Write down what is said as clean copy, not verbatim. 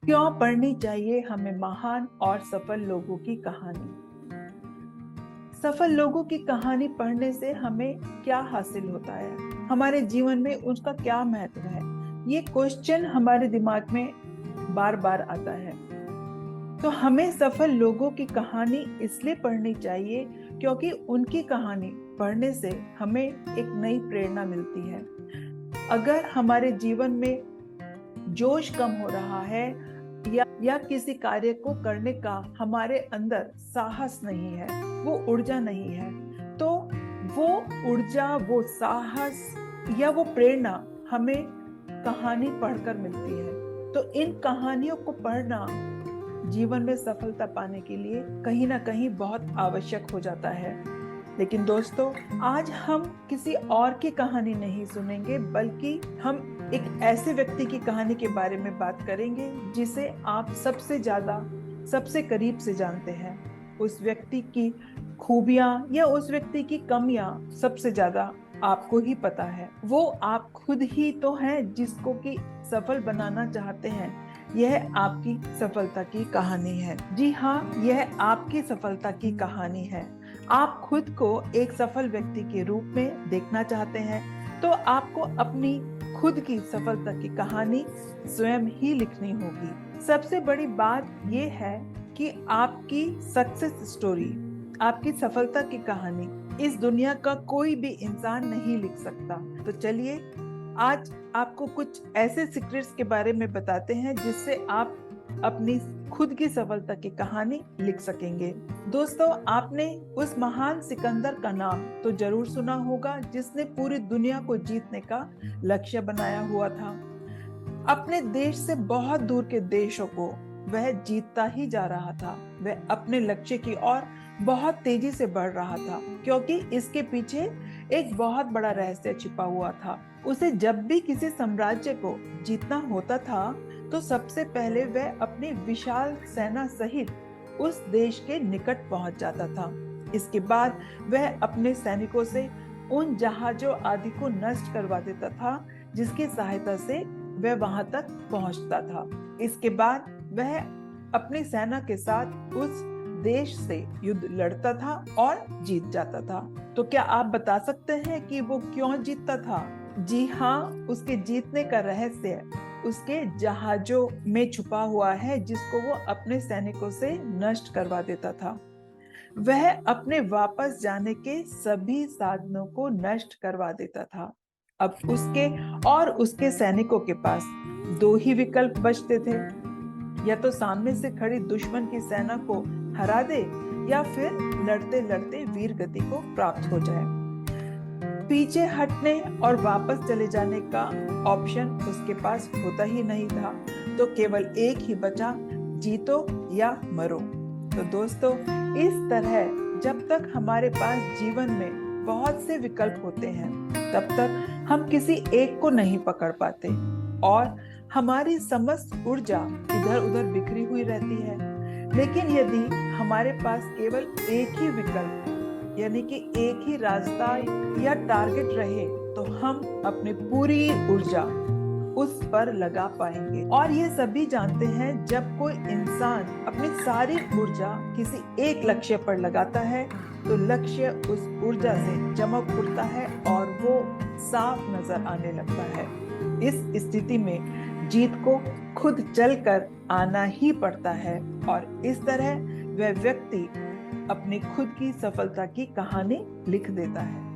क्यों पढ़नी चाहिए हमें महान और सफल लोगों की कहानी। सफल लोगों की कहानी पढ़ने से हमें क्या हासिल होता है, हमारे जीवन में उसका क्या महत्व है, ये क्वेश्चन हमारे दिमाग में बार बार आता है। तो हमें सफल लोगों की कहानी इसलिए पढ़नी चाहिए क्योंकि उनकी कहानी पढ़ने से हमें एक नई प्रेरणा मिलती है। अगर हमारे जीवन में जोश कम हो रहा है या किसी कार्य को करने का हमारे अंदर साहस नहीं है, वो ऊर्जा नहीं है, तो वो ऊर्जा, वो साहस या वो प्रेरणा हमें कहानी पढ़कर मिलती है। तो इन कहानियों को पढ़ना जीवन में सफलता पाने के लिए कहीं ना कहीं बहुत आवश्यक हो जाता है। लेकिन दोस्तों, आज हम किसी और की कहानी नहीं सुनेंगे, बल्कि हम एक ऐसे व्यक्ति की कहानी के बारे में बात करेंगे जिसे आप सबसे ज्यादा, सबसे करीब से जानते हैं। उस व्यक्ति की खूबियां या उस व्यक्ति की कमियां सबसे ज्यादा आपको ही पता है। वो आप खुद ही तो हैं जिसको कि सफल बनाना चाहते हैं। यह आपकी सफलता की कहानी है। जी हाँ, यह आपकी सफलता की कहानी है। आप खुद को एक सफल व्यक्ति के रूप में देखना चाहते हैं, तो आपको अपनी खुद की सफलता की कहानी स्वयं ही लिखनी होगी। सबसे बड़ी बात यह है कि आपकी सक्सेस स्टोरी, आपकी सफलता की कहानी इस दुनिया का कोई भी इंसान नहीं लिख सकता। तो चलिए, आज आपको कुछ ऐसे सीक्रेट्स के बारे में बताते हैं जिससे आप अपनी खुद की सफलता की कहानी लिख सकेंगे। दोस्तों, आपने उस महान सिकंदर का नाम तो जरूर सुना होगा जिसने पूरी दुनिया को जीतने का लक्ष्य बनाया हुआ था। अपने देश से बहुत दूर के देशों को वह जीतता ही जा रहा था। वह अपने लक्ष्य की ओर बहुत तेजी से बढ़ रहा था, क्योंकि इसके पीछे एक बहुत बड़ा रहस्य छिपा हुआ था। उसे जब भी किसी साम्राज्य को जीतना होता था, तो सबसे पहले वह अपनी विशाल सेना सहित उस देश के निकट पहुंच जाता था। इसके बाद वह अपने सैनिकों से उन जहाजों आदि को नष्ट करवा देता था जिसकी सहायता से वह वहां तक पहुंचता था। इसके बाद वह अपनी सेना के साथ उस देश से युद्ध लड़ता था और जीत जाता था। तो क्या आप बता सकते हैं कि वो क्यों जीतता था? जी हाँ, उसके जीतने का रहस्य उसके जहाजों में छुपा हुआ है, जिसको वो अपने सैनिकों से नष्ट करवा देता था। वह अपने वापस जाने के सभी साधनों को नष्ट करवा देता था। अब उसके और उसके सैनिकों के पास दो ही विकल्प बचते थे, या तो सामने से खड़ी दुश्मन की सेना को हरा दे या फिर लड़ते लड़ते वीर गति को प्राप्त हो जाए। पीछे हटने और वापस चले जाने का ऑप्शन उसके पास होता ही नहीं था, तो केवल एक ही बचा, जीतो या मरो। तो दोस्तों, इस तरह जब तक हमारे पास जीवन में बहुत से विकल्प होते हैं, तब तक हम किसी एक को नहीं पकड़ पाते और हमारी समस्त ऊर्जा इधर उधर बिखरी हुई रहती है। लेकिन यदि हमारे पास केवल एक ही विकल्प, यानी कि एक ही रास्ता या टारगेट रहे, तो हम अपनी पूरी ऊर्जा उस पर लगा पाएंगे। और ये सभी जानते हैं, जब कोई इंसान अपनी सारी ऊर्जा किसी एक लक्ष्य पर लगाता है, तो लक्ष्य उस ऊर्जा से चमक उठता है और वो साफ नजर आने लगता है। इस स्थिति में जीत को खुद चलकर आना ही पड़ता है, और इस तरह वह व्यक्ति अपनी खुद की सफलता की कहानी लिख देता है।